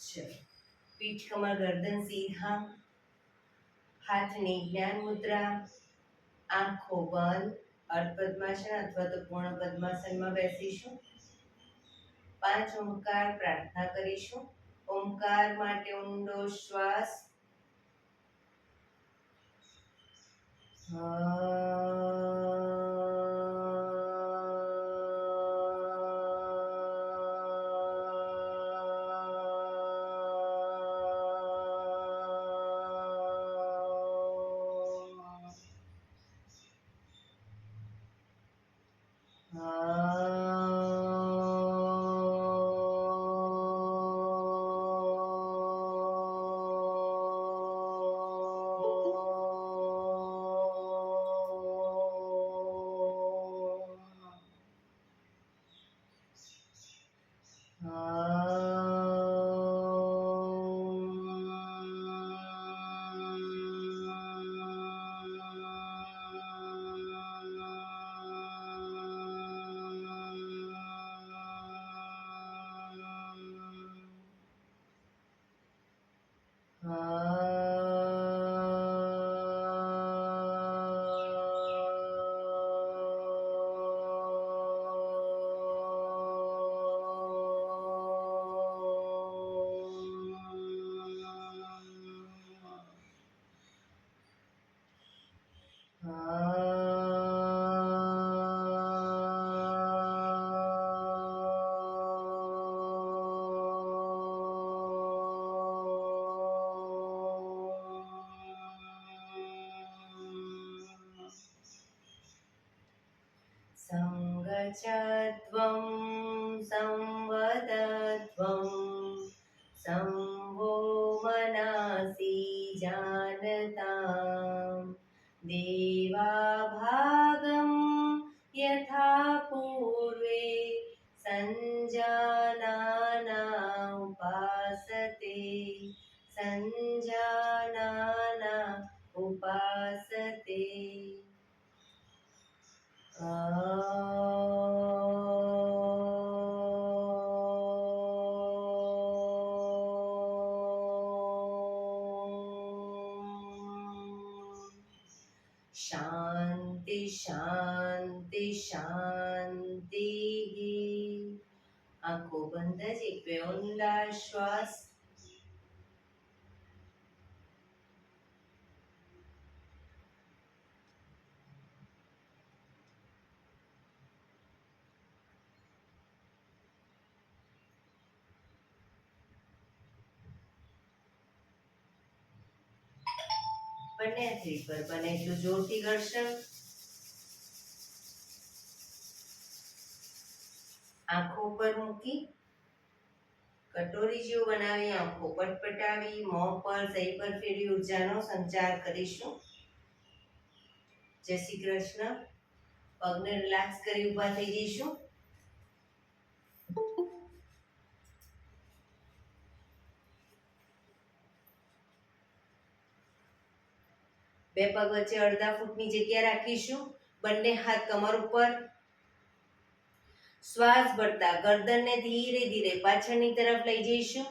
चलो, पीठ कमर गर्दन सीधा, हाथनी ज्ञान मुद्रा, आंखों बंद, अर्ध पद्मासन अथवा तो पूर्ण पद्मासन में बेसीशुं। 5 ओंकार प्रार्थना करीशुं। ओंकार माटे ऊंडो श्वास संगचत्वं संवदत्वं संवो मनासि जानतां देवाभागं यथा पूर्वे संजानाना उपासते संजानाना उपासते। शांति शांति शांति। आंखों बंद एक ऊंडा श्वास। बने हाथेळी पर बने એટલું જોરથી ઘર્ષણ। આંખો પર મૂકી કટોરી જેવું બનાવી આંખો પટપટાવી મોં પર સહી પર ફેરવી ઉર્જાનો સંચાર કરીશું। જય શ્રી કૃષ્ણ। પગને રિલેક્સ કરી ઊભા થઈ જઈશું। બે પગ વચ્ચે અડધા ફૂટની જગ્યા રાખીશું। બંને હાથ કમર ઉપર। શ્વાસ ભરતા ગરદનને ધીરે ધીરે પાછળની તરફ લઈ જઈશું।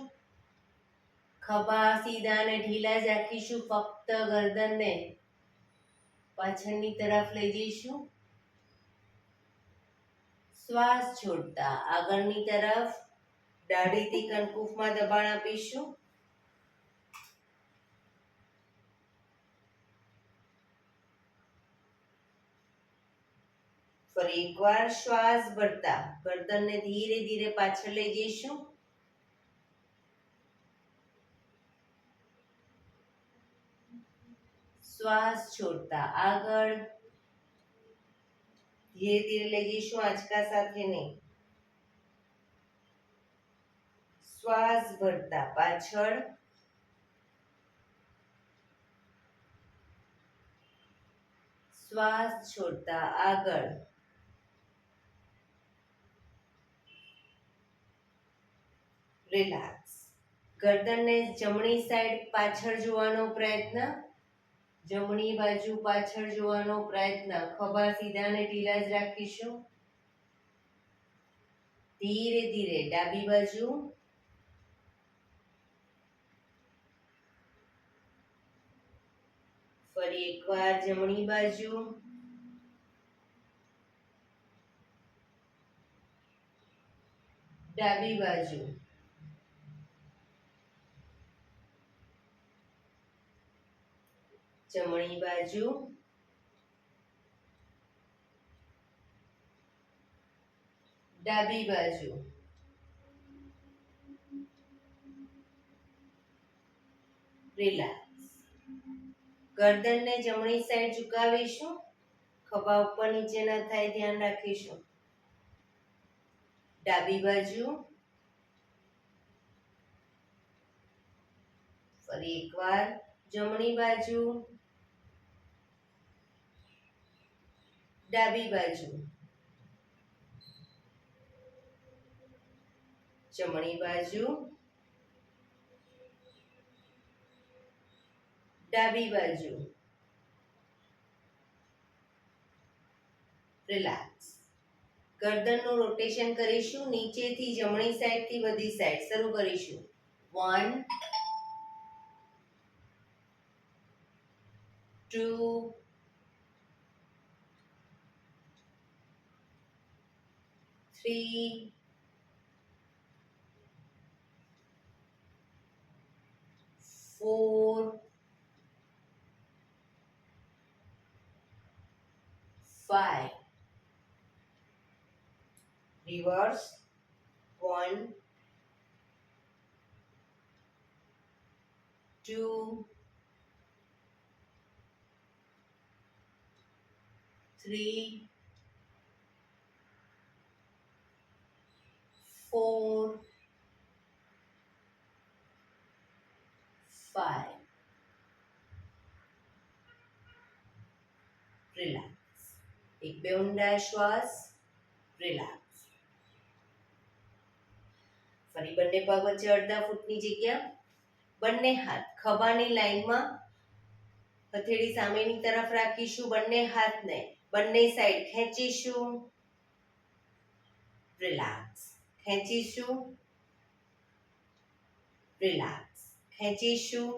ખભા સીધા અને ઢીલા જ રાખીશું। ફક્ત ગરદનને પાછળની તરફ લઈ જઈશું। શ્વાસ છોડતા આગળની તરફ દાઢીથી કનકુફમાં દબાણ આપીશું। ફરી એકવાર શ્વાસ ભરતા ગરદનને ધીરે ધીરે પાછળ લઈ જઈશું। શ્વાસ છોડતા આગળ ધીરે ધીરે લઈ જઈશું, આંચકા સાથે નહીં। શ્વાસ ભરતા પાછળ, શ્વાસ છોડતા આગળ। રિલેક્સ। ગરદનને જમણી સાઈડ પાછળ જોવાનો પ્રયત્ન, જમણી બાજુ પાછળ જોવાનો પ્રયત્ન। ખભા સીધા અને ઢીલા જ રાખીશું। ધીરે ધીરે ડાબી બાજુ, ફરી એકવાર જમણી બાજુ, ડાબી બાજુ, જમણી બાજુ, ડાબી બાજુ, રિલેક્સ. ગરદનને જમણી સાઈડ ઝુકાવીશું, ખભા ઉપર નીચે ન થાય ધ્યાન રાખીશું. ડાબી બાજુ, ફરી એકવાર જમણી બાજુ, ડાબી બાજુ, જમણી બાજુ, ડાબી બાજુ, રિલેક્સ. ગરદનનું રોટેશન કરીશું, નીચેથી જમણી સાઈડથી બધી સાઈડ. શરૂ કરીશું. 1 2 3 4 5. Reverse. 1 2 3 4 5. રિલેક્સ. એક બે ઊંડા શ્વાસ. રિલેક્સ. ફરી બંને પગ વચ્ચે અડધા ફૂટની જગ્યા. બંને હાથ ખભાની લાઈનમાં, હથેળી સામેની તરફ રાખીશું. બંને હાથને બંને સાઈડ ખેંચીશું. રિલેક્સ. ખેંચીશું. રિલેક્સ. ખેંચીશું.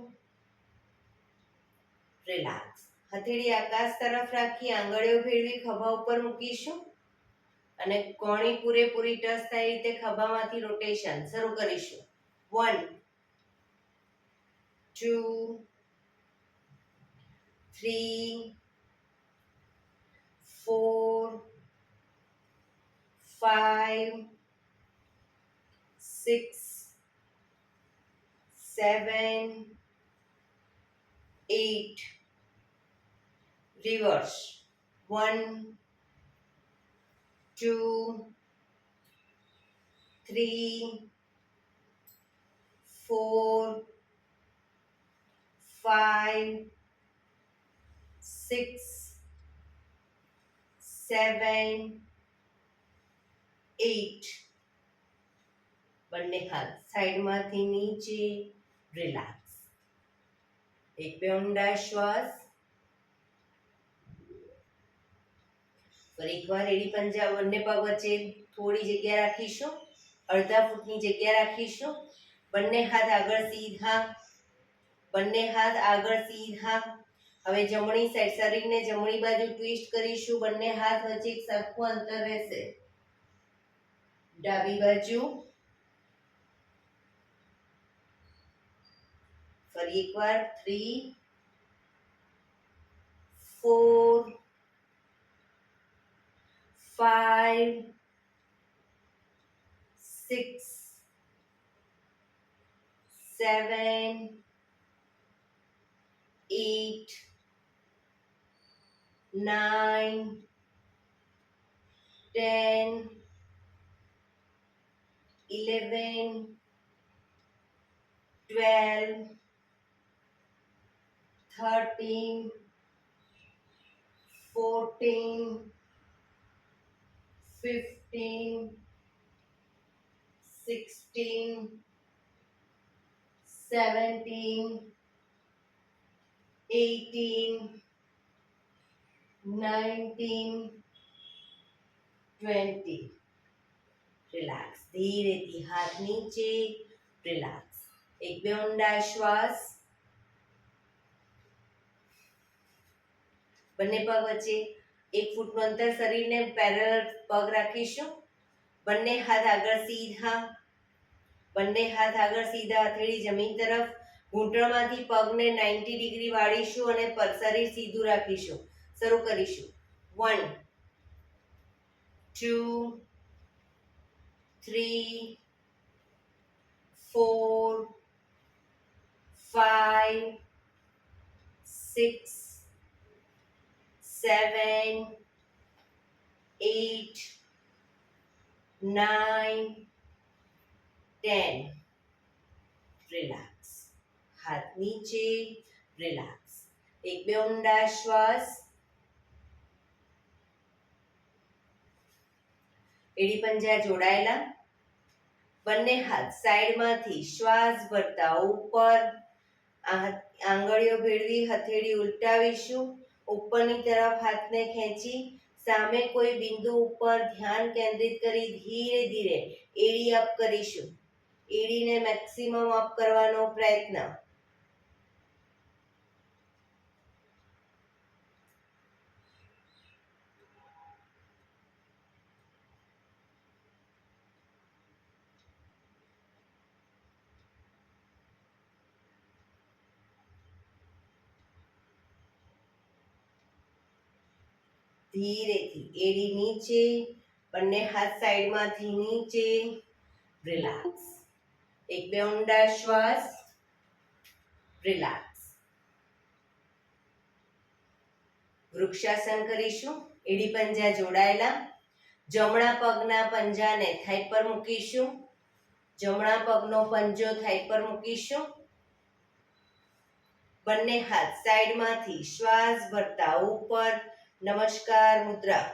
રિલેક્સ. હથેળી આકાશ તરફ રાખી આંગળીઓ ભેળવી ખભા ઉપર મૂકીશું અને કોણી પૂરેપૂરી ટચ થાય રીતે ખભામાંથી રોટેશન શરૂ કરીશું. 1 2 3 4 5 6 7 8. Reverse. 1 2 3 4 5 6 7 8. બંને હાથ સાઈડમાંથી નીચે. રિલેક્સ. એક બે ઊંડા શ્વાસ. ફરી એકવાર એડી પંજા બંને પગ વચ્ચે થોડી જગ્યા રાખીશું. અડધા ફૂટની જગ્યા રાખીશું. બંને હાથ આગળ સીધા. બંને હાથ આગળ સીધા. હવે જમણી સાઈડ શરીરને જમણી બાજુ ટ્વિસ્ટ કરીશું. બંને હાથ વચ્ચે એક સરખું અંતર રહેશે. ડાબી બાજુ. ફરી એકવાર 3 4 5 6 7 8 9 10 11 12 13 14 15 16 17 18 19 20. રિલેક્સ. ધીરેથી હાથ નીચે. રિલેક્સ. એક બે ઊંડા શ્વાસ. બંને પગ વચ્ચે 1 ફૂટનું અંતર શરીરને પેરેલલ પગ રાખીશું. બંને હાથ આગળ સીધા, બંને હાથ આગળ સીધા, હથેળી જમીન તરફ. ઘૂંટણમાંથી પગને 90 ડિગ્રી વાળીશું અને શરીર સીધું રાખીશું. શરૂ કરીશું. 1 2 3 4 5 6 7 8 9 10. રિલેક્સ. હાથ નીચે. રિલેક્સ. એક બે ઊંડા શ્વાસ. એડી પંજા જોડાયેલા. બંને હાથ સાઈડમાંથી શ્વાસ ભરતા ઉપર. આંગળીઓ ભેળવી હથેળી ઉલટાવીશું. ઉપરની તરફ હાથને ખેંચી સામે કોઈ બિંદુ ઉપર ધ્યાન કેન્દ્રિત કરી ધીરે ધીરે એડી અપ કરીશું. એડીને મેક્સિમમ અપ કરવાનો પ્રયત્ન. ધીરેથી એડી નીચે. બંને હાથ સાઈડમાંથી નીચે. રિલેક્સ. એક બે ઊંડા શ્વાસ. રિલેક્સ. વૃક્ષાસન કરીશું. એડી પંજા જોડાયેલા. જમણા પગના પંજાને થાઈ પર મૂકીશું. જમણા પગનો પંજો થાઈ પર મૂકીશું. બંને હાથ સાઈડમાંથી શ્વાસ ભરતા ઉપર. નમસ્કાર મુદ્રા.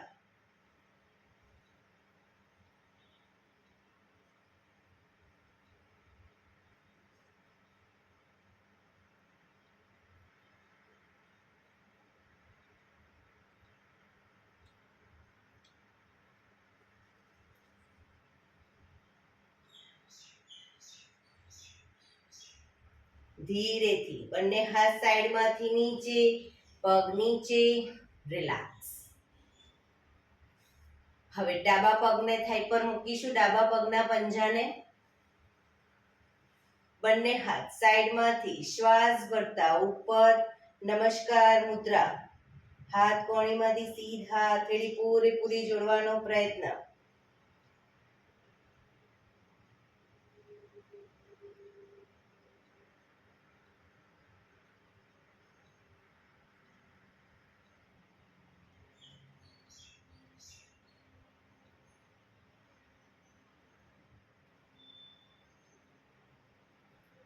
ધીરેથી બંને હાથ સાઈડમાંથી નીચે. પગ નીચે. રિલેક્સ. હવે ડાબા પગને થાઈ પર મૂકીશું. ડાબા પગના પંજાને. બંને હાથ સાઈડમાંથી શ્વાસ ભરતા ઉપર. નમસ્કાર મુદ્રા. હાથ કોણીમાંથી સીધા, હથેળી પૂરેપૂરી જોડવાનો પ્રયત્ન.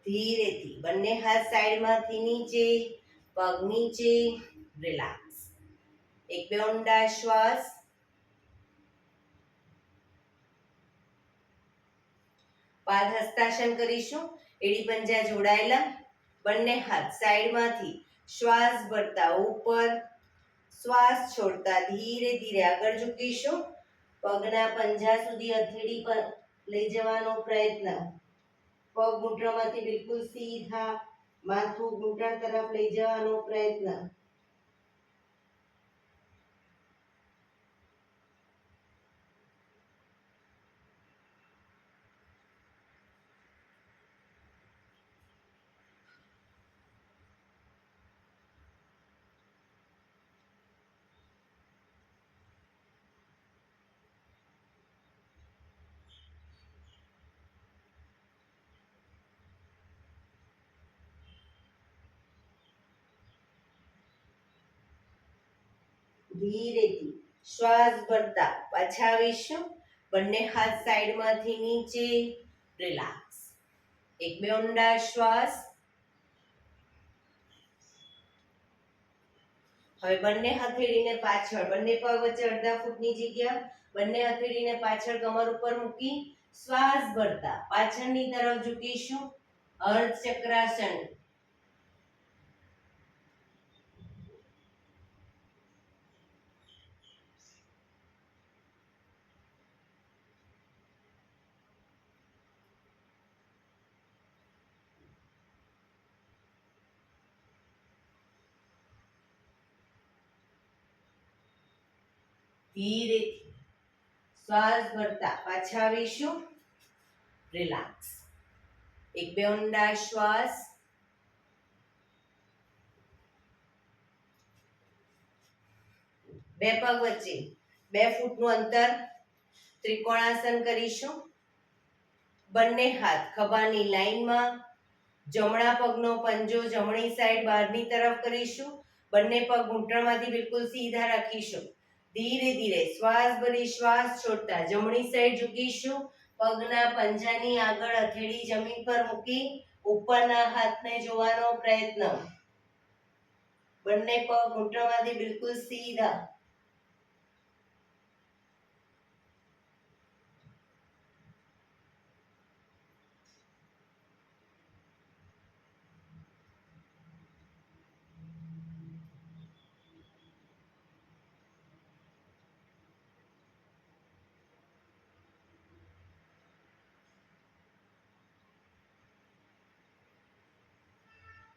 ધીરેથી બંને હાથ સાઈડમાંથી નીચે. પગ નીચે. રિલેક્સ. એક બે ઊંડા શ્વાસ. પાદ હસ્તાસન કરીશું. એડી પંજા જોડાયેલા. બંને હાથ સાઈડમાંથી શ્વાસ ભરતા ઉપર. શ્વાસ છોડતા ધીરે ધીરે આગળ ઝૂકીશું. પગના પંજા સુધી હથેળી પર લઈ જવાનો પ્રયત્ન. પગ ઘૂંટણમાંથી બિલકુલ સીધા. માથું ઘૂંટણ તરફ લઈ જવાનો પ્રયત્ન. ધીરેથી શ્વાસ ભરતા પાછા આવીશું. બંને હાથ સાઈડમાંથી નીચે. રિલેક્સ. એક બે ઊંડા શ્વાસ. હવે બંને હથેળીને પાછળ, બંને પગ વચ્ચે અડધા ફૂટની જગ્યા. બંને હથેળીને પાછળ કમર ઉપર મૂકી શ્વાસ ભરતા પાછળની તરફ ઝૂકીશું. અર્ધ ચક્રાસન. ધીરેથી શ્વાસ ભરતા પાછા આવીશું. રિલેક્સ. એક બે ઊંડા શ્વાસ. બે પગ વચ્ચે 2 ફૂટનું અંતર. ત્રિકોણાસન કરીશું. બંને હાથ ખભાની લાઈનમાં. જમણા પગનો પંજો જમણી સાઈડ બહારની તરફ કરીશું. બંને પગ ઘૂંટણમાંથી બિલકુલ સીધા રાખીશું. ધીરે ધીરે શ્વાસ ભરી શ્વાસ છોડતા જમણી સાઈડ ઝૂકીશું. પગના પંજાની આગળ હથેળી જમીન પર મૂકી ઉપરના હાથને જોવાનો પ્રયત્ન. બંને પગ ઘૂંટણમાંથી બિલકુલ સીધા.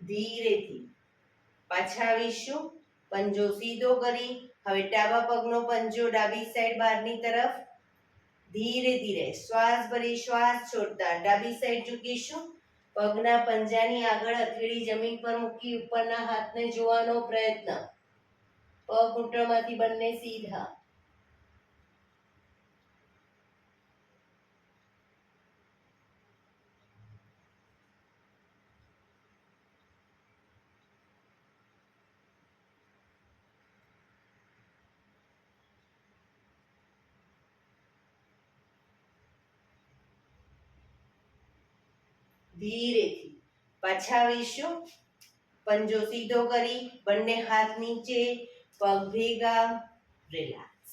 ધીરેથી પાછા આવીશું. પંજો સીધો કરી હવે ડાબા પગનો પંજો ડાબી સાઈડ બહારની તરફ. ધીરે ધીરે શ્વાસ ભરી શ્વાસ છોડતા ડાબી સાઈડ ઝૂકીશું. પગના પંજાની આગળ હથેળી જમીન પર મૂકી ઉપરના હાથને જોવાનો પ્રયત્ન. પગ ઘૂંટણમાંથી બંને સીધા. ધીરેથી પાછા આવીશું. પંજો સીધો કરી બંને હાથ નીચે, પગ ભેગા. રિલેક્સ.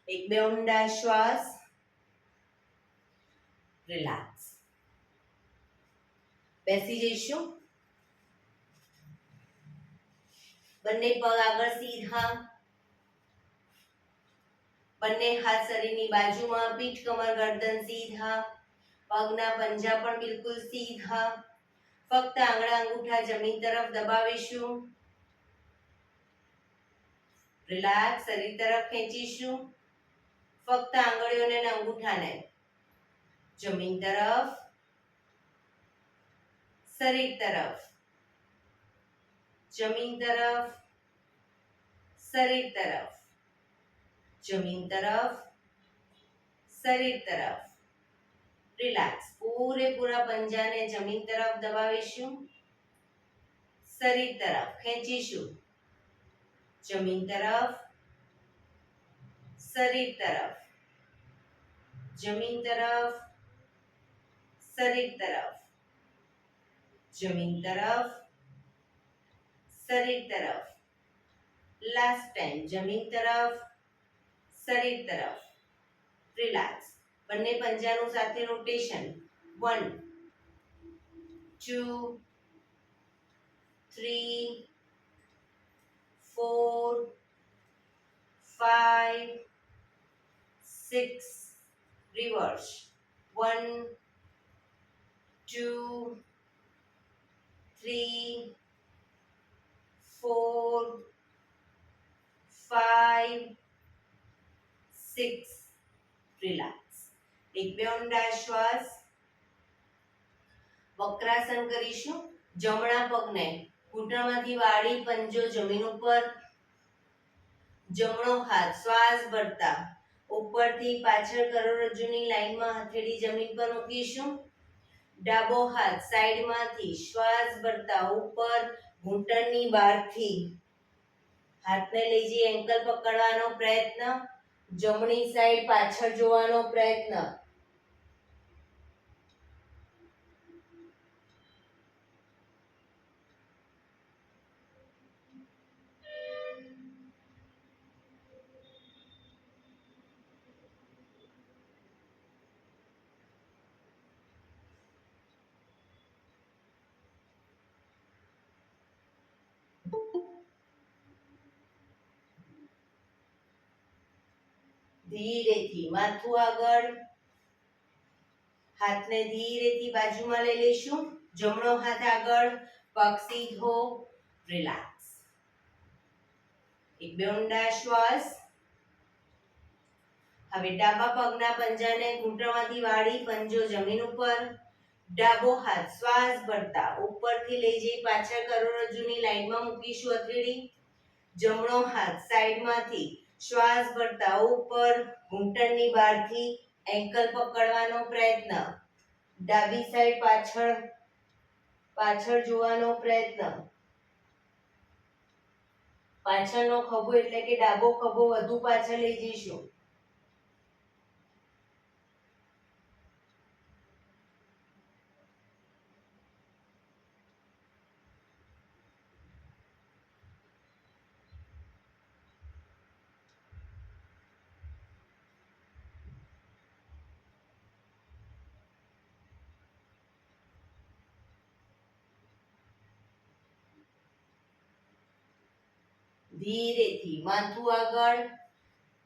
એક બે ઊંડા શ્વાસ. રિલેક્સ. બેસી જઈશું. બંને પગ આગળ સીધા. બંને હાથ શરીરની બાજુમાં, પીઠ કમર ગરદન સીધા. પગના પંજા પણ બિલકુલ સીધા. ફક્ત આંગળા અંગૂઠા જમીન તરફ દબાવીશું. રિલેક્સ. શરીર તરફ ખેંચીશું. ફક્ત આંગળીઓને અને અંગૂઠાને જમીન તરફ, શરીર તરફ, જમીન તરફ, શરીર તરફ, જમીન તરફ, શરીર તરફ. રિલેક્સ. પૂરેપૂરા પંજાને જમીન તરફ દબાવીશું. શરીર તરફ ખેંચીશું. જમીન તરફ, શરીર તરફ, જમીન તરફ, શરીર તરફ, જમીન તરફ, શરીર તરફ. Last time. જમીન તરફ, શરીર તરફ. રિલેક્સ. બંને પંજાનું સાથે રોટેશન. 1 2 3 4 5 6. રિવર્સ. 1 2 3 4 5 6. રિલેક્સ. એક બે ઊંડા શ્વાસ. વક્રાસન કરીશું. જમણા પગને ઘૂંટણમાંથી વાળી પંજો જમીન ઉપર. જમણો હાથ શ્વાસ ભરતા ઉપરથી પાછળ કરોડરજ્જુની લાઈનમાં હથેળી જમીન પર મૂકીશું. ડાબો હાથ સાઈડમાંથી શ્વાસ ભરતા ઉપર ઘૂંટણની બહારથી હાથને લઈ જઈ એન્કલ પકડવાનો પ્રયત્ન. જમણી સાઈડ પાછળ જોવાનો પ્રયત્ન. ધીરેથી માથું આગળ. હાથને ધીરેથી બાજુમાં લઈ લઈશું. જમણો હાથ આગળ, પગ સીધો. રિલેક્સ. એક બે ઊંડા શ્વાસ. હવે ડાબા પગના પંજાને ઘૂંટણમાંથી વાળી પંજો જમીન ઉપર, ડાબો હાથ શ્વાસ ભરતા ઉપરથી લઈ જઈ પાછળ કરોડરજ્જુની લાઈનમાં મૂકીશું હથેળી, જમણો હાથ સાઈડમાંથી શ્વાસ ભરતા ઉપર ઘૂંટણની બહારથી એન્કલ પકડવાનો પ્રયત્ન, ડાબી સાઈડ પાછળ જોવાનો પ્રયત્ન, પાછળનો ખભો એટલે કે ડાબો ખભો વધુ પાછળ લઈ જઈશું. ધીરેથી માથું આગળ,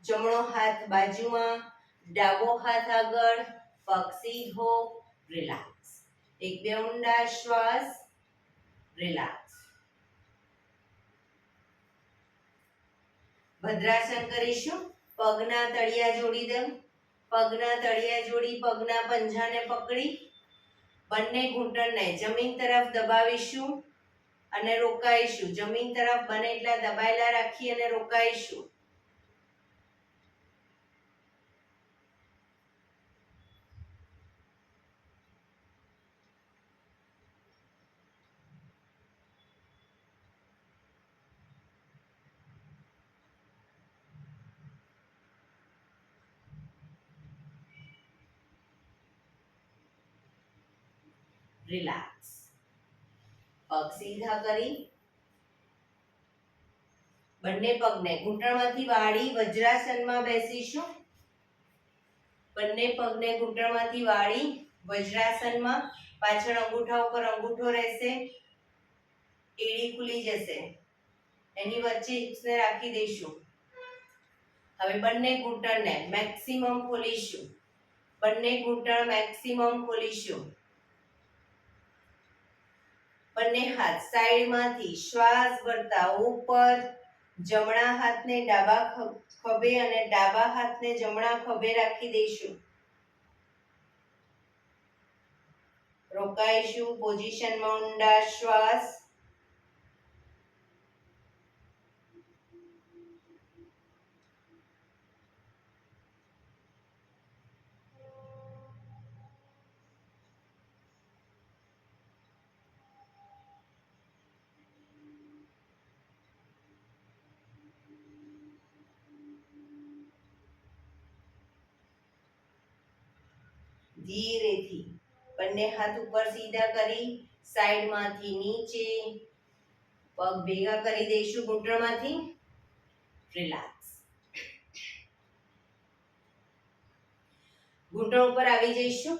જમણો હાથ બાજુમાં, ડાબો હાથ આગળ, પગ સીધો, રિલેક્સ. એક બે ઊંડા શ્વાસ, રિલેક્સ. ભદ્રાસન કરીશું. પગના તળિયા જોડી દો. પગના તળિયા જોડી પગના પંજાને પકડી બંને ઘૂંટણને જમીન તરફ દબાવીશું અને રોકાઈશું. જમીન તરફ બને એટલા દબાયેલા રાખી અને રોકાઈશું. રિલેક્સ. પગ સીધા કરી બંને પગને ઘૂંટણમાંથી વાળી વજ્રાસનમાં બેસીશું. બંને પગને ઘૂંટણમાંથી વાળી વજ્રાસનમાં, પાછળ અંગૂઠા ઉપર અંગૂઠો રહેશે, એડી ખુલી જશે, એની વચ્ચે હિપ્સને રાખી દઈશું. હવે બંને ઘૂંટણને મેક્સિમમ ખોલીશું. બંને ઘૂંટણ મેક્સિમમ ખોલીશું. બંને હાથ સાઈડમાંથી શ્વાસ ભરતા ઉપર, જમણા હાથને ડાબા ખભે અને ડાબા હાથને જમણા ખભે રાખી દઈશું. રોકાઈશું. પોઝિશનમાં ઊંડા શ્વાસ. ધીરેથી બંને હાથ ઉપર સીધા કરી સાઈડમાંથી નીચે પગ ભેગા કરી દઈશું ઘૂંટણમાંથી. રિલેક્સ. ઘૂંટણ ઉપર આવી જઈશું.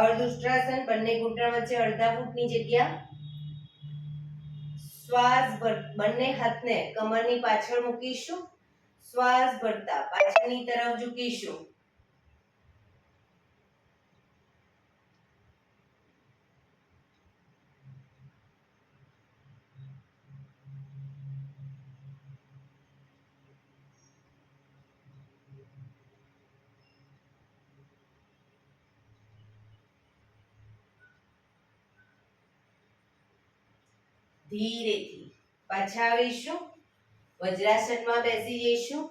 અર્ધ ઉષ્ટ્રાસન. બંને ઘૂંટણ વચ્ચે અડધા ફૂટની જગ્યા. શ્વાસ બંને હાથને કમરની પાછળ મૂકીશું. શ્વાસ ભરતા પાછળની તરફ ઝૂકીશું. ધીરેથી પાછા આવીશું. વજ્રાસનમાં બેસી જઈશું.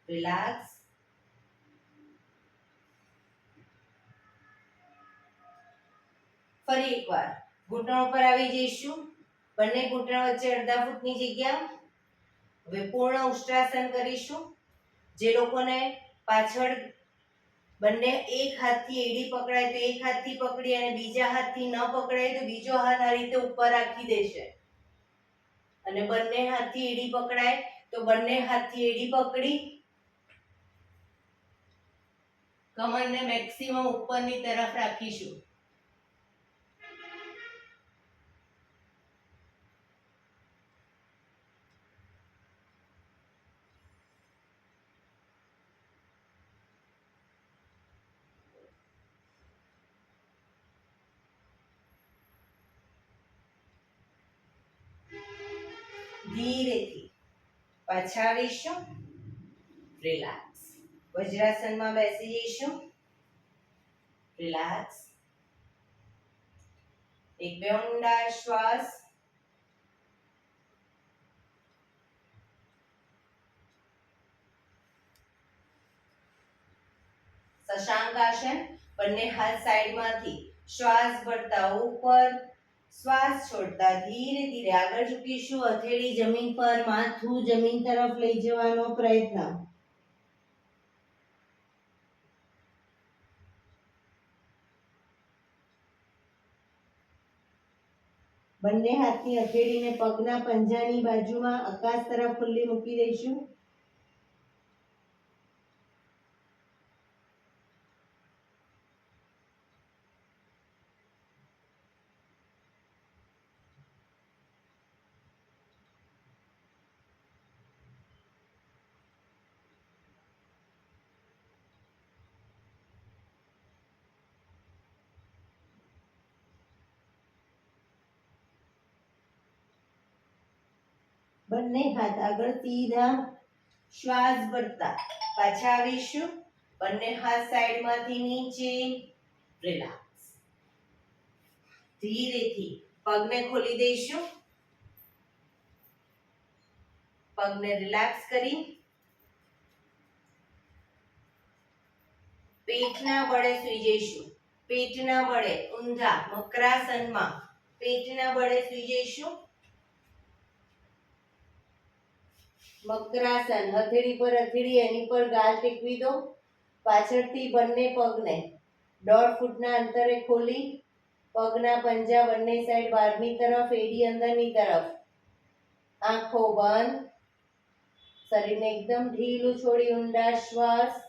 રિલેક્સ. ફરી એકવાર ઘૂંટણ ઉપર આવી જઈશું. બંને ઘૂંટણ વચ્ચે અડધા ફૂટની જગ્યા. હવે પૂર્ણ ઉષ્ટ્રાસન કરીશું. જે લોકોને પાછળ બંને એક હાથથી એડી પકડાય તો એક હાથથી પકડી અને બીજા હાથથી ન પકડાય તો બીજો હાથ આ રીતે ઉપર રાખી દેશે. અને બંને હાથથી એડી પકડાય તો બંને હાથથી એડી પકડી કમરને મેક્સિમમ ઉપરની તરફ રાખીશું. ધીરેથી પાછા આવીશું, રિલેક્સ. વજ્રાસનમાં બેસી જઈશું, રિલેક્સ. એક બે ઊંડા શ્વાસ. શશાંક આસન. બંને હાથ સાઈડમાંથી શ્વાસ ભરતા ઉપર, શ્વાસ છોડતા ધીરે ધીરે આગળ ઝૂકીશું. હથેળી જમીન પર, માથું જમીન તરફ લઈ જવાનો પ્રયત્ન. બંને હાથની હથેળીને પગના પંજાની બાજુમાં આકાશ તરફ ખુલ્લી મૂકી દઈશું. બંને હાથ આગળ સીધા, શ્વાસ ભરતા પાછા આવીશું. બંને હાથ સાઈડમાંથી નીચે, રિલેક્સ. ધીરેથી પગને ખોલી દઈશું. પગને રિલેક્સ કરી પેટના બળે સૂઈ જઈશું. પેટના બળે ઊંધા મકરાસનમાં પેટના બળે સૂઈ જઈશું. મકરાસન. હથેળી પર હથેળી, એની પર ગાલ ટેકવી દો. પાછળથી બંને પગને 1.5 ફૂટના અંતરે ખોલી, પગના પંજા બંને સાઈડ બહારની તરફ, એડી અંદરની તરફ. આંખો બંધ. શરીરને એકદમ ઢીલું છોડી ઊંડા શ્વાસ.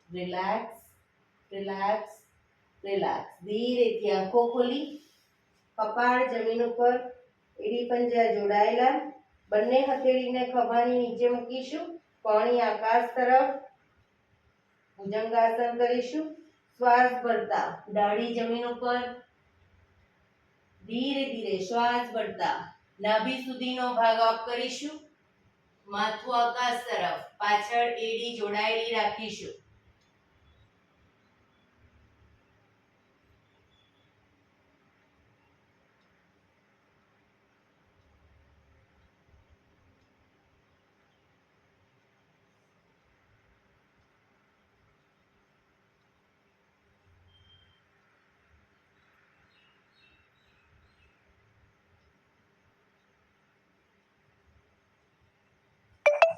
Relax, relax, relax. ધીરેથી આંખો ખોલી, કપાળ જમીન ઉપર, એડી પંજા જોડાયેલા. બંને હથેળીને ખભાની નીચે મૂકીશું. કોણી આકાશ તરફ. ભુજંગાસન કરીશું. શ્વાસ ભરતા દાઢી જમીન ઉપર, ધીરે ધીરે શ્વાસ ભરતા નાભી સુધીનો ભાગ અપ કરીશું. માથું આકાશ તરફ, પાછળ એડી જોડાયેલી રાખીશું.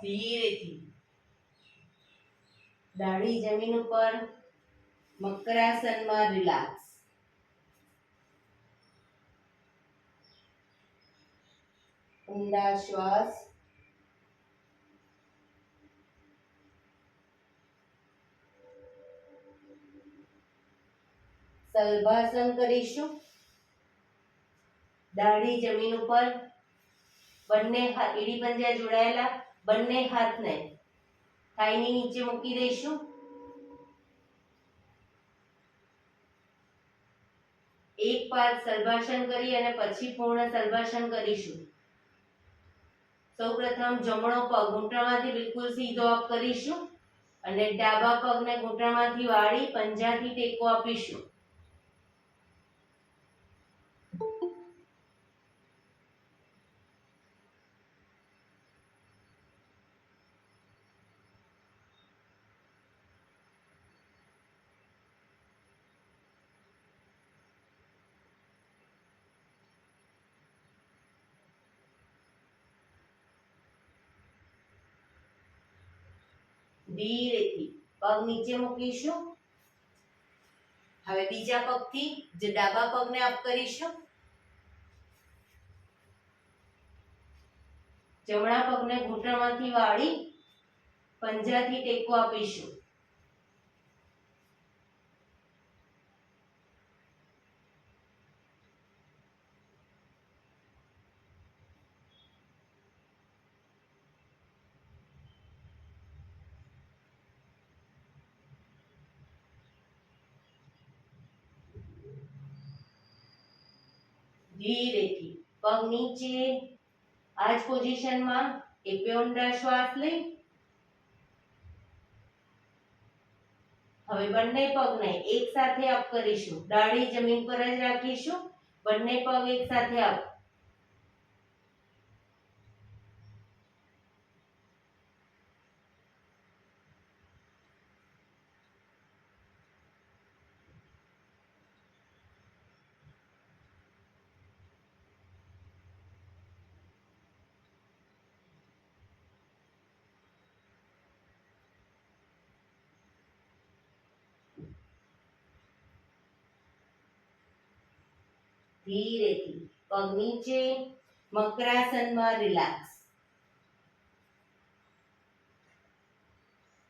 ધીરેથી દાઢી જમીન ઉપર, મકરાસનમાં રિલેક્સ. ઊંડા શ્વાસ. સલભાસન કરીશું. દાઢી જમીન ઉપર, બંને હાથ એડી પંજા જોડાયેલા. બંને હાથને થાઈની નીચે મૂકી દઈશું. એક પાદ સલભાસન કરી અને પછી પૂર્ણ સલભાસન કરીશું. સૌપ્રથમ જમણો પગ ઘૂંટણમાંથી બિલકુલ સીધો અપ કરીશું અને ડાબા પગને ઘૂંટણમાંથી વાળી પંજાથી ટેકો આપીશું. ધીરેથી પગ નીચે મૂકીશું. હવે બીજા પગથી જે ડાબા પગને અપ કરીશું. જમણા પગને ઘૂંટણમાંથી વાળી પંજાથી ટેકો આપીશું. ધીરેથી પગ નીચે આ જ પોઝિશનમાં એક બે ઊંડા શ્વાસ લઈ હવે બંને પગને એક સાથે અપ કરીશું. દાઢી જમીન પર જ રાખીશું. બંને પગ એક સાથે અપ. ધીરેથી પગ નીચે મકરાસનમાં રિલેક્સ.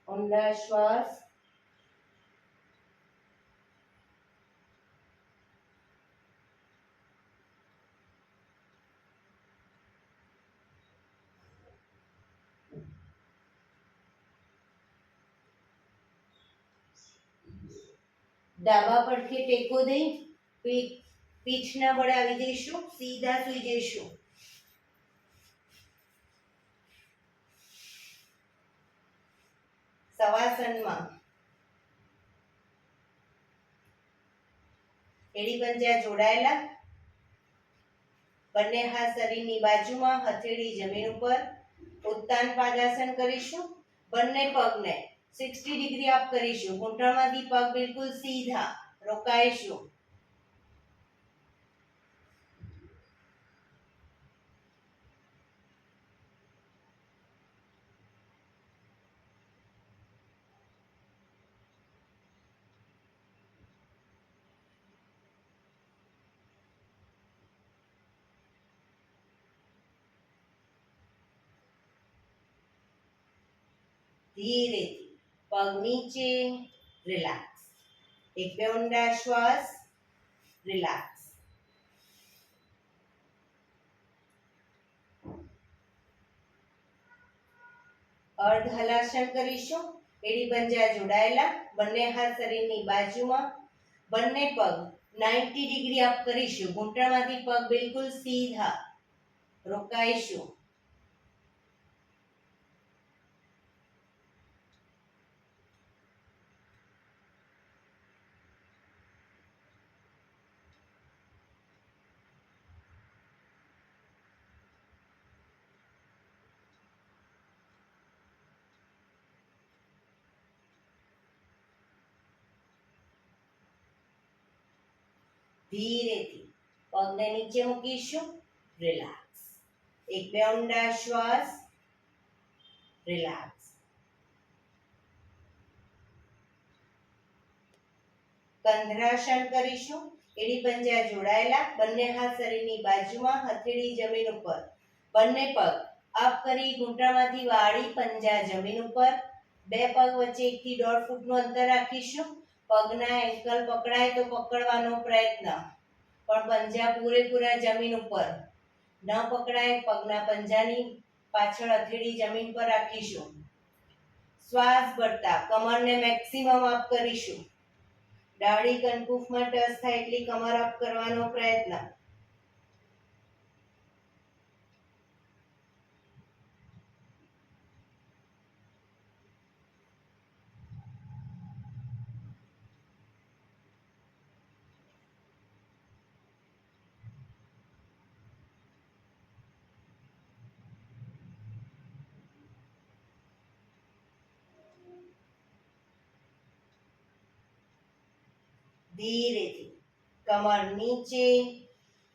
ઊંડા શ્વાસ. ડાબા પડખે ટેકો દઈ પીઠના બળે આવી જઈશું. સીધા સુઈ જઈશું. સવાસનમાં એડી પંજા જોડાયેલા. બંને હાથ શરીરની બાજુમાં, હથેળી જમીન ઉપર. ઉત્તાન પાદાસન કરીશું. બંને પગને 60 ડિગ્રી અપ કરીશું. ઘૂંટણમાંથી પગ બિલકુલ સીધા. રોકાઈશું. ધીરેથી પગ નીચે રિલેક્સ. એક બે ઊંડા શ્વાસ. રિલેક્સ. અર્ધ હલાસન કરીશું. એડી પંજા જોડાયેલા. બંને હાથ શરીરની બાજુમાં. બંને પગ 90 ડિગ્રી અપ કરીશું. ઘૂંટણમાંથી પગ બિલકુલ સીધા. રોકાઈશું. ધીરેથી પગને નીચે મૂકીશું. રિલેક્સ. એક બે ઊંડા શ્વાસ. રિલેક્સ. કંધરાસન કરીશું. એડી પંજા જોડાયેલા. બંને હાથ શરીરની બાજુમાં, હથેળી જમીન ઉપર. બંને પગ અપ કરી ઘૂંટણમાંથી વાળી પંજા જમીન ઉપર. બે પગ વચ્ચે 1 થી 1.5 ફૂટનું અંતર રાખીશું. પગના એન્કલ પકડાય તો પકડવાનો પ્રયત્ન, પણ પંજા પૂરેપૂરા જમીન ઉપર. ન પકડાય પગના પંજાની પાછળ હથેળી જમીન પર રાખીશું. શ્વાસ ભરતા કમરને મેક્સિમમ અપ કરીશું. દાઢી કનકુફમાં ટચ થાય એટલી કમર અપ કરવાનો પ્રયત્ન. ધીરેથી કમર નીચે.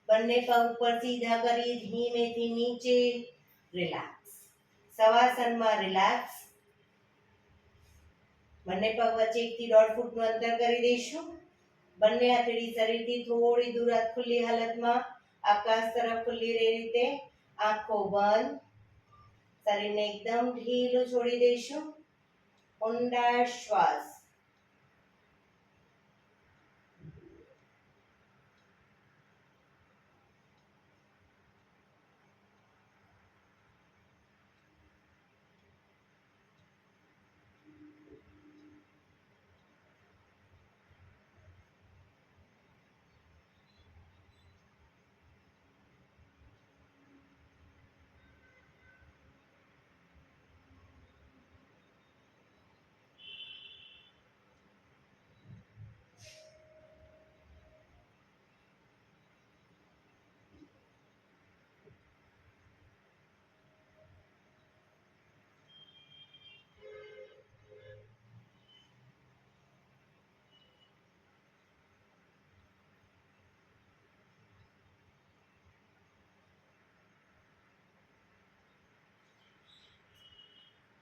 બંને પગ ઉપર સીધા કરી ધીમેથી નીચે. રિલેક્સ. સવાસનમાં રિલેક્સ. બંને પગ વચ્ચે 1 થી 1.5 ફૂટનું અંતર કરી દઈશું. બંને હથેળી શરીરથી થોડી દૂર ખુલ્લી હાલતમાં આકાશ તરફ ખુલ્લી રહે રીતે આંખો બંધ. શરીરને એકદમ ઢીલું છોડી દઈશું. ઊંડા શ્વાસ.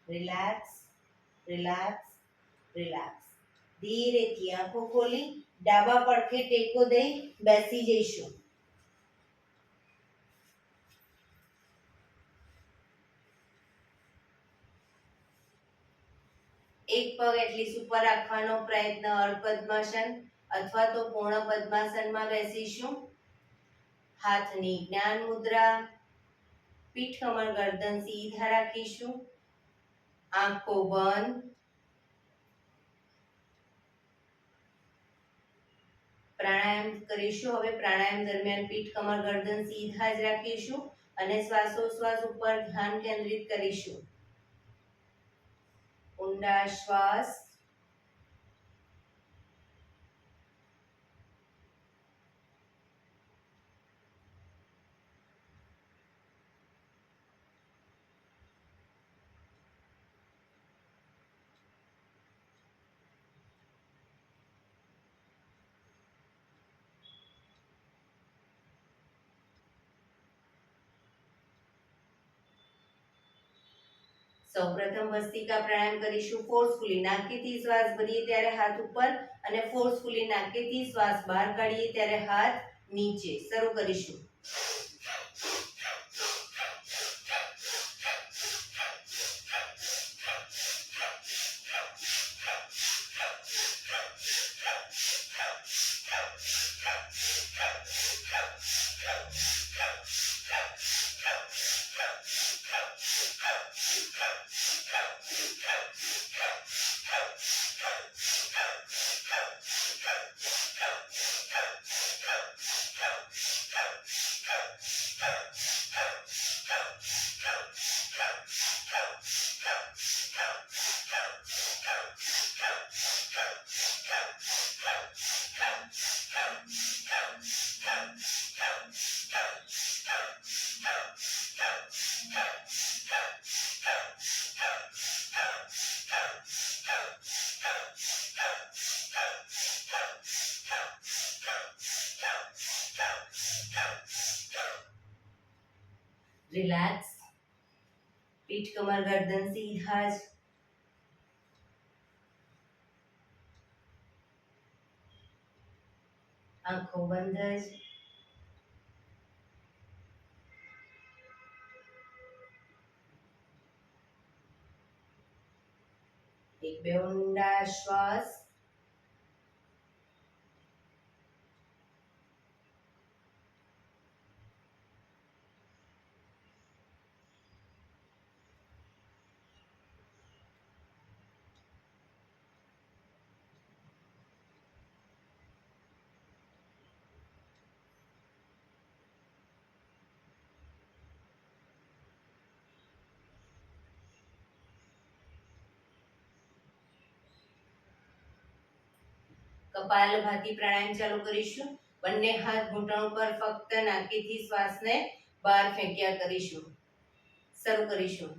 Relax, relax, relax. ધીરેથી આંખો ખોલી ડાબા પડખે ટેકો દઈ બેસી જઈશું. એક પગ એટલીસ્ટ ઉપર રાખવાનો પ્રયત્ન અર્ધ પદ્માસન અથવા તો પૂર્ણ પદ્માસનમાં બેસીશું. હાથની જ્ઞાન મુદ્રા. પીઠ કમર ગરદન સીધા રાખીશું. આંખો બંધ. પ્રાણાયામ કરીશું. હવે પ્રાણાયામ દરમિયાન પીઠ કમર ગરદન સીધા જ રાખીશું અને શ્વાસોશ્વાસ ઉપર ધ્યાન કેન્દ્રિત કરીશું. ઊંડા શ્વાસ. સૌપ્રથમ ભસ્ત્રિકા પ્રાણાયામ કરીશું. ફોર્સફુલી નાકેથી શ્વાસ ભરીએ ત્યારે હાથ ઉપર અને ફોર્સફુલી નાકેથી શ્વાસ બહાર કાઢીએ ત્યારે હાથ નીચે. શરૂ કરીશું. રિલેક્સ. પીઠ કમર ગરદન સીધા જ. આંખો બંધ જ. એક બે ઊંડા શ્વાસ. કપાલભાતિ પ્રાણાયામ ચાલુ કરીશું. બંને હાથ ઘૂંટણ પર ફક્ત નાકેથી શ્વાસને બહાર ફેંક્યા કરીશું. શરૂ કરીશું.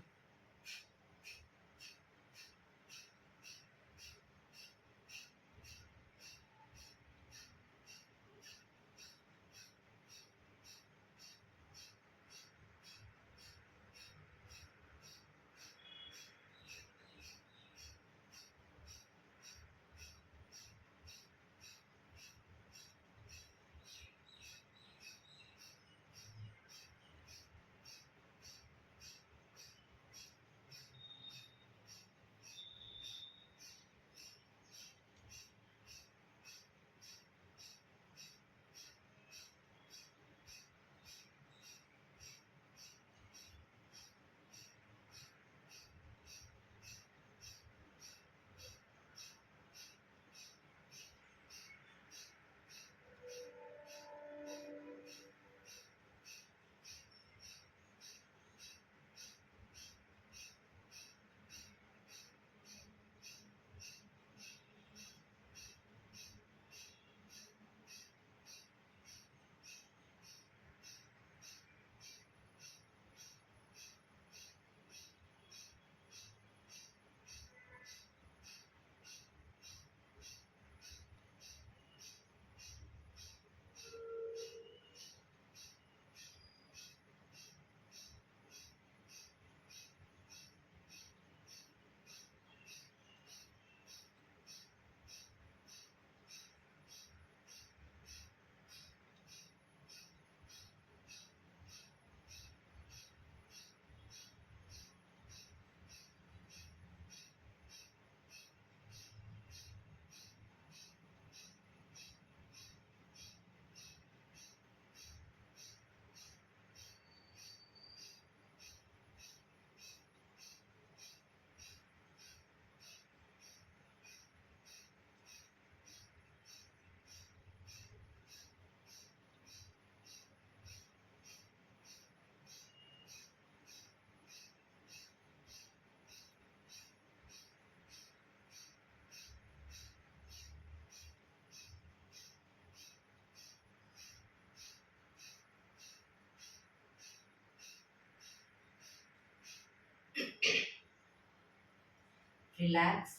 રિલેક્સ.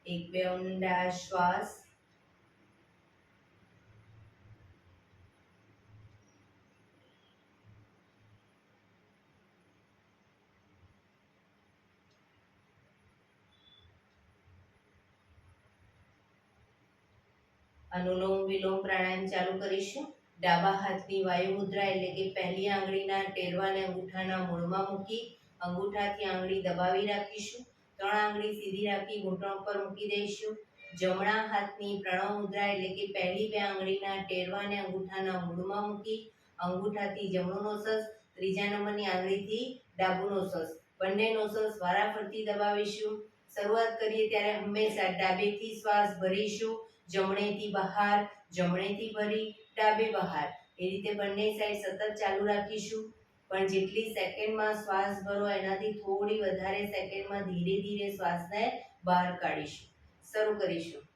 એક બે ઊંડા શ્વાસ. અનુલોમ વિલોમ પ્રાણાયામ ચાલુ કરીશું. ડાબા હાથની વાયુ મુદ્રા એટલે કે પહેલી આંગળીના ટેરવાને અંગૂઠાના મૂળમાં મૂકી અંગૂઠાથી આંગળી દબાવી રાખીશું. 3 આંગળી સીધી રાખી ઘૂંટણ પર મૂકી દઈશું. જમણા હાથની પ્રણવ મુદ્રા એટલે કે પહેલી 2 આંગળીના ટેરવાને અંગૂઠાના મૂળમાં મૂકી અંગૂઠાથી જમણો નોસસ, ત્રીજા નંબરની આંગળીથી ડાબુ નોસસ, બંને નોસસ વારાફરતી દબાવીશું. શરૂઆત કરીએ ત્યારે હંમેશા ડાબેથી શ્વાસ ભરીશું, જમણેથી બહાર, જમણેથી ભરી, ડાબે બહાર. એ રીતે બંને સાઈડ સતત ચાલુ રાખીશું. પણ જેટલી સેકન્ડમાં શ્વાસ ભરો એનાથી થોડી વધારે સેકન્ડમાં ધીરે ધીરે શ્વાસને બહાર કાઢીશું. શરૂ કરીશું.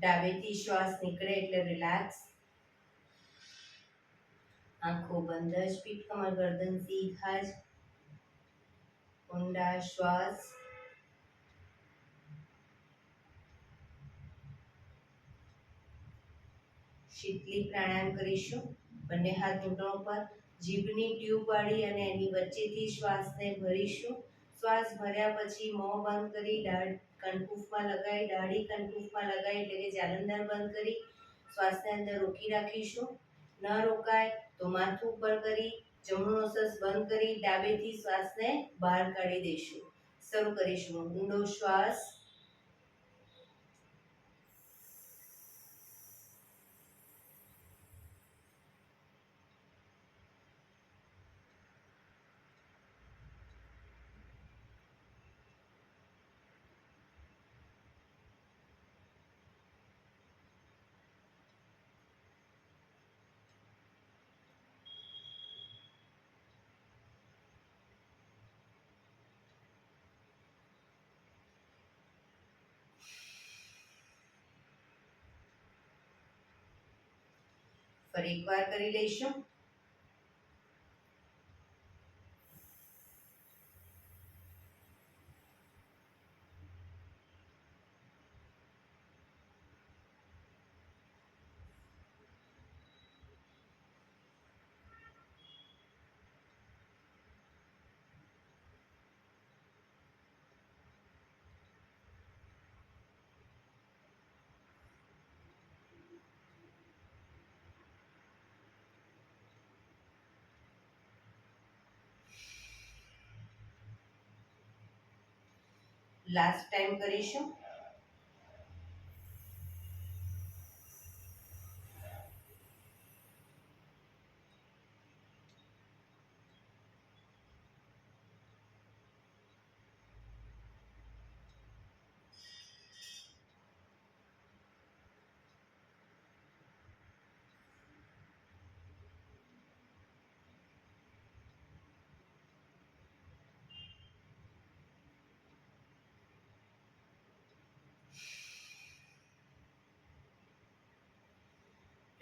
ડાબેથી શ્વાસ નીકળે એટલે રિલેક્સ. આંખો બંધ જ, પીઠ કમર ગરદન સીધા જ. ઊંડા શ્વાસ. શીતલી પ્રાણાયામ કરીશું. બંને હાથ ઘૂંટણો પર, જીભની ટ્યુબ વાળી અને એની વચ્ચેથી શ્વાસને ભરીશું. શ્વાસ ભર્યા પછી મોં બંધ કરી કંઠૂફમાં લગાવી, દાઢી કંઠૂફમાં લગાવી એટલે કે જાલંધર બંધ કરી શ્વાસને અંદર રોકી રાખીશું. ન રોકાય તો માથું ઉપર કરી જમણું નોસસ બંધ કરી ડાબેથી શ્વાસને બહાર કાઢી દઈશું. શરૂ કરીશું. ઊંડો શ્વાસ. ફરી એકવાર કરી લઈશું. લાસ્ટ ટાઈમ કરીશું.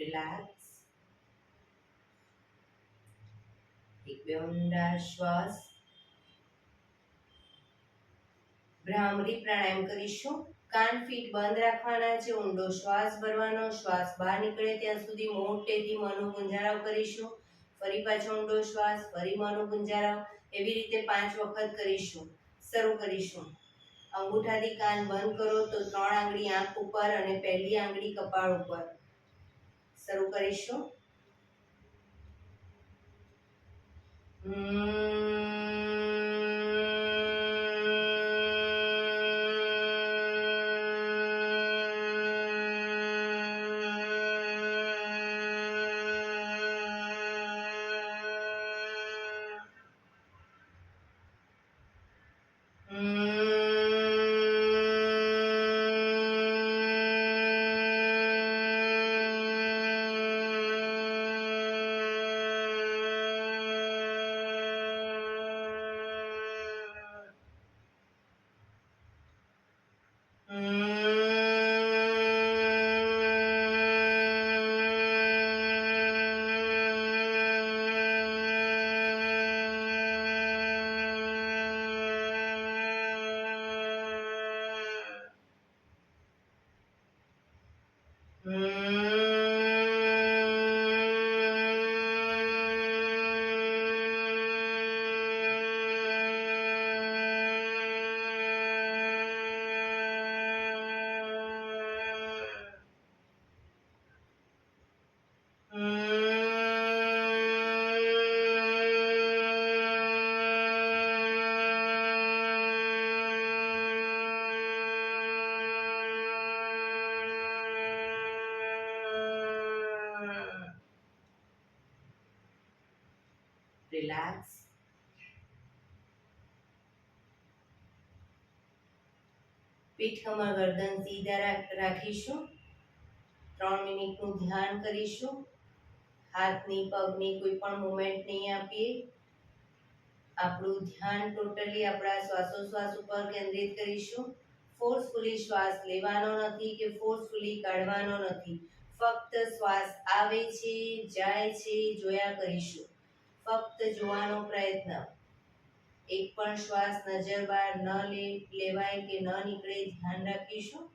રિલેક્સ. એક બે ઊંડા શ્વાસ. ભ્રામરી પ્રાણાયામ કરીશું. કાન ફીટ બંધ રાખવાના છે. ઊંડો શ્વાસ ભરવાનો. શ્વાસ બહાર નીકળે ત્યાં સુધી મોટેથી મોંનું ગુંજારાવ કરીશું. ફરી પાછો ઊંડો શ્વાસ, ફરી મોંનું ગુંજારાવ. એવી રીતે 5 વખત કરીશું. શરૂ કરીશું. અંગૂઠાથી કાન બંધ કરો તો 3 આંગળી આંખ ઉપર અને પહેલી આંગળી કપાળ ઉપર. શરૂ કરીશું. રિલેક્સ. પીઠ કમર ગરદન સીધા રાખીશું. 3 મિનિટનું ધ્યાન કરીશું. હાથની પગની કોઈ પણ મૂવમેન્ટ નહીં આપીએ. આપણું ધ્યાન ટોટલી આપણા શ્વાસોશ્વાસ ઉપર કેન્દ્રિત કરીશું. ફોર્સફુલી શ્વાસ લેવાનો નથી કે ફોર્સફુલી કાઢવાનો નથી. ફક્ત શ્વાસ આવે છે, જાય છે, જોયા કરીશું. ફક્ત જોવાનો પ્રયત્ન. એક પણ શ્વાસ નજર બહાર ન લેવાય કે ન નીકળે, ધ્યાન રાખીશું.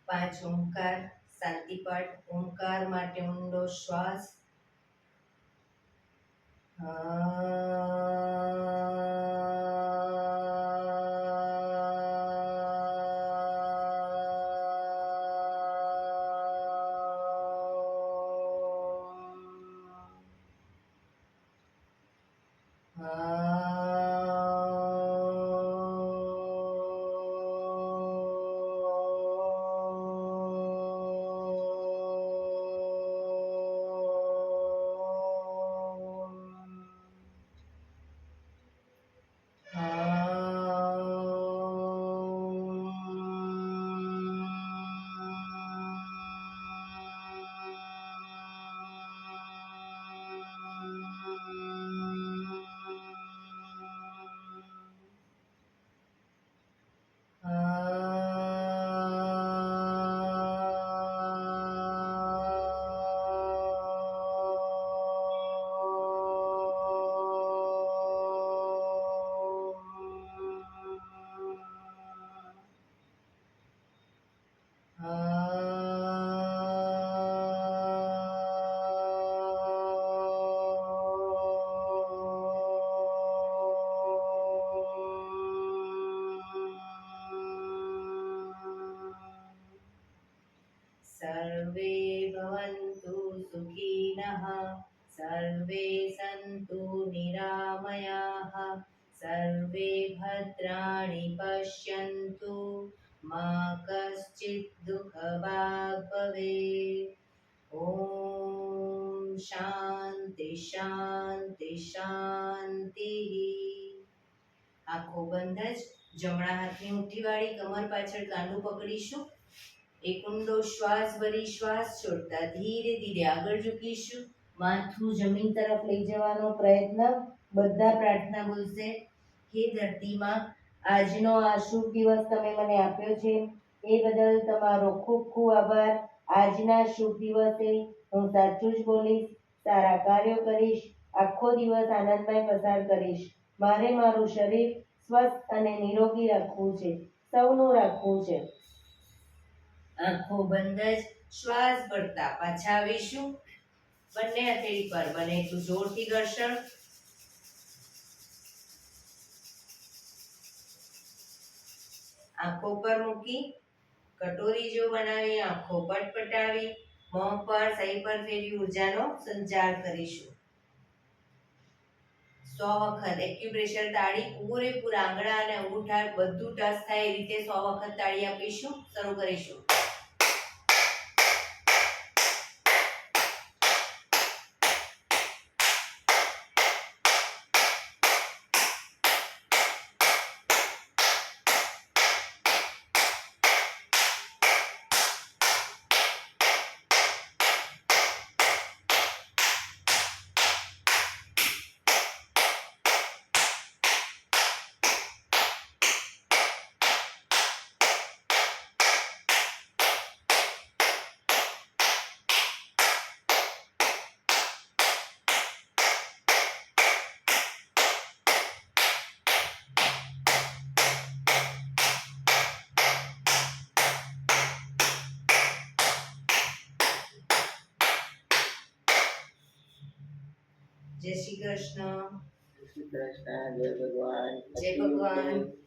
પાંચ ઓમકાર શાંતિપાઠ. ઓમકાર માટે ઊંડો શ્વાસ. સર્વે સંતુ નિરામયાઃ સર્વે ભદ્રાણિ પશ્યन्तु મા કશ્ચિદ દુઃખભાગ્ ભવેत्. ઓમ શાંતિ શાંતિ શાંતિ. આંખો બંધ જ જમણા હાથની મુઠ્ઠી વાળી કમર પાછળ કાંડું પકડીશું. એક ઊંડો શ્વાસ ભરી શ્વાસ છોડતા ધીરે ધીરે આગળ ઝૂકીશું. માથું જમીન તરફ લઈ જવાનો પ્રયત્ન. બધા પ્રાર્થના બોલશે. હે ધરતીમાં, આજનો આ શુભ દિવસ તમે મને આપ્યો છે એ બદલ તમારો ખૂબ ખૂબ આભાર. આજના શુભ દિવસે હું સાચું જ બોલીશ, સારા કાર્યો કરીશ, આખો દિવસ આનંદમય પસાર કરીશ. મારે મારું શરીર સ્વસ્થ અને નિરોગી રાખવું છે, સૌનું રાખવું છે. આંખો બંધ જ શ્વાસ ભરતા પાછા આવીશું. બંને હથેળી પર બને એટલું જોરથી ઘર્ષણ. આંખો પર મૂકી કટોરી જો બનાવી આંખો પટપટાવી મોં પર સહી પર ફેરવી ઉર્જાનો સંચાર કરીશું. 100 વખત એક્યુપ્રેશર તાળી પૂરેપૂરા આંગળા અને અંગૂઠા બધું ટચ થાય એ રીતે 100 વખત તાળી આપીશું. શરૂ કરીશું. જય શ્રી કૃષ્ણ. જય શ્રી કૃષ્ણ. જય ભગવાન. જય ભગવાન.